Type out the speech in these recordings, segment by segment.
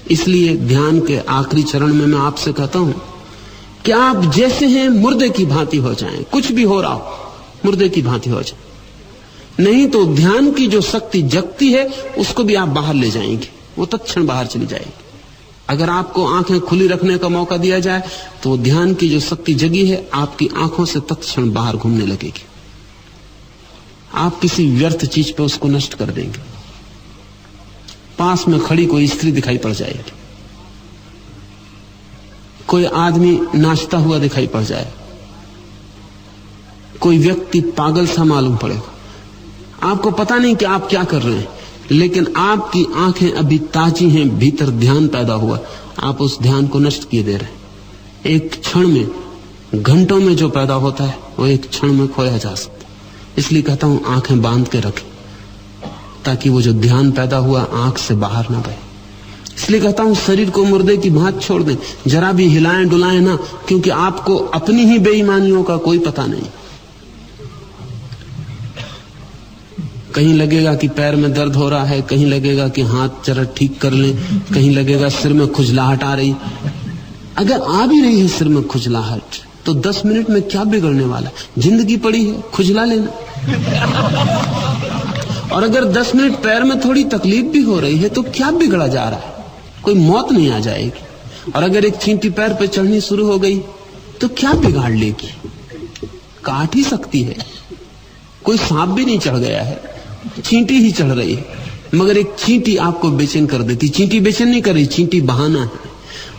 इसलिए ध्यान के आखिरी चरण में मैं आपसे कहता हूं कि आप जैसे हैं मुर्दे की भांति हो जाएं। कुछ भी हो रहा हो मुर्दे की भांति हो जाएं, नहीं तो ध्यान की जो शक्ति जगती है उसको भी आप बाहर ले जाएंगे, वो तत्क्षण बाहर चली जाएगी। अगर आपको आंखें खुली रखने का मौका दिया जाए तो ध्यान की जो शक्ति जगी है आपकी आंखों से तत्क्षण बाहर घूमने लगेगी। आप किसी व्यर्थ चीज पे उसको नष्ट कर देंगे। पास में खड़ी कोई स्त्री दिखाई पड़ जाएगी, कोई आदमी नाचता हुआ दिखाई पड़ जाए, कोई व्यक्ति पागल सा मालूम पड़ेगा। आपको पता नहीं कि आप क्या कर रहे हैं, लेकिन आपकी आंखें अभी ताजी हैं, भीतर ध्यान पैदा हुआ, आप उस ध्यान को नष्ट किए दे रहे हैं। एक क्षण में, घंटों में जो पैदा होता है वो एक क्षण में खोया जा सकता है। इसलिए कहता हूं आंखें बांध के रखें ताकि वो जो ध्यान पैदा हुआ आंख से बाहर ना बहे। इसलिए कहता हूं शरीर को मुर्दे की भांति छोड़ दें, जरा भी हिलाएं डुलाएं ना, क्योंकि आपको अपनी ही बेईमानियों का कोई पता नहीं। कहीं लगेगा कि पैर में दर्द हो रहा है, कहीं लगेगा कि हाथ जरा ठीक कर लें, कहीं लगेगा सिर में खुजलाहट आ रही। अगर आ भी रही है सिर में खुजलाहट तो 10 मिनट में क्या बिगड़ने वाला, जिंदगी पड़ी है, खुजला लेना। और अगर 10 मिनट पैर में थोड़ी तकलीफ भी हो रही है तो क्या बिगड़ा जा रहा है, कोई मौत नहीं आ जाएगी। और अगर एक चींटी पैर पे चढ़नी शुरू हो गई तो क्या बिगाड़ लेगी, काट ही सकती है। कोई सांप भी नहीं चढ़ गया है, चींटी ही चढ़ रही है, मगर एक चींटी आपको बेचैन कर देती। चींटी बेचैन नहीं कर रही, चींटी बहाना है।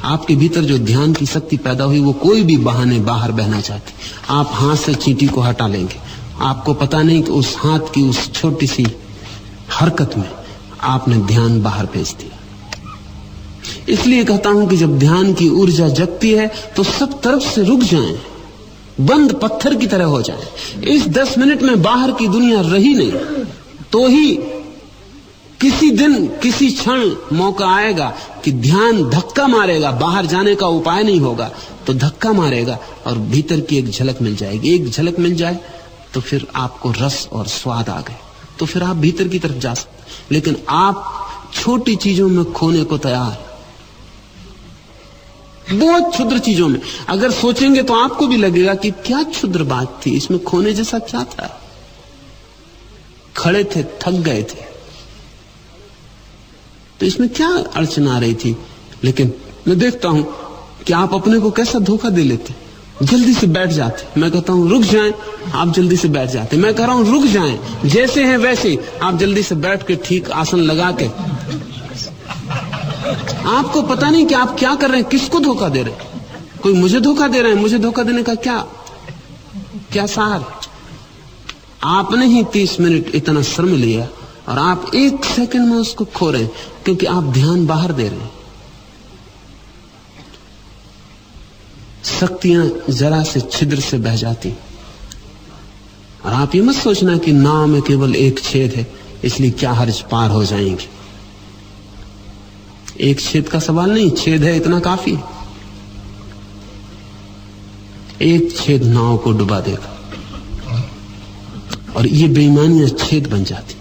आपके भीतर जो ध्यान की शक्ति पैदा हुई वो कोई भी बहाने बाहर बहना चाहती। आप हाथ से चींटी को हटा लेंगे, आपको पता नहीं कि उस हाथ की उस छोटी सी हरकत में आपने ध्यान बाहर भेज दिया। इसलिए कहता हूं कि जब ध्यान की ऊर्जा जगती है तो सब तरफ से रुक जाएं, बंद पत्थर की तरह हो जाएं। इस 10 मिनट में बाहर की दुनिया रही नहीं तो ही किसी दिन किसी क्षण मौका आएगा कि ध्यान धक्का मारेगा, बाहर जाने का उपाय नहीं होगा तो धक्का मारेगा और भीतर की एक झलक मिल जाएगी। एक झलक मिल जाए तो फिर आपको रस और स्वाद आ गए, तो फिर आप भीतर की तरफ जा सकते। लेकिन आप छोटी चीजों में खोने को तैयार, बहुत क्षुद्र चीजों में अगर सोचेंगे तो आपको भी लगेगा कि क्या क्षुद्र बात थी, इसमें खोने जैसा क्या था। खड़े थे, थक गए थे तो इसमें क्या अड़चन आ रही थी। लेकिन मैं देखता हूं कि आप अपने को कैसा धोखा दे लेते, जल्दी से बैठ जाते। मैं कहता हूं रुक जाएं, आप जल्दी से बैठ जाते। मैं कह रहा हूं रुक जाएं, जैसे हैं वैसे आप जल्दी से बैठ के ठीक आसन लगा के। आपको पता नहीं कि आप क्या कर रहे हैं, किसको धोखा दे रहे हैं। कोई मुझे धोखा दे रहे हैं, मुझे धोखा देने का क्या सार। आपने ही 30 मिनट इतना श्रम लिया और आप 1 सेकंड में उसको खो रहे हैं क्योंकि आप ध्यान बाहर दे रहे हैं। शक्तियां जरा से छिद्र से बह जाती और आप ये मत सोचना कि नाव में केवल एक छेद है इसलिए क्या हर्ज, पार हो जाएंगे। एक छेद का सवाल नहीं, छेद है इतना काफी। एक छेद नाव को डुबा देगा और ये बेईमानियां छेद बन जाती।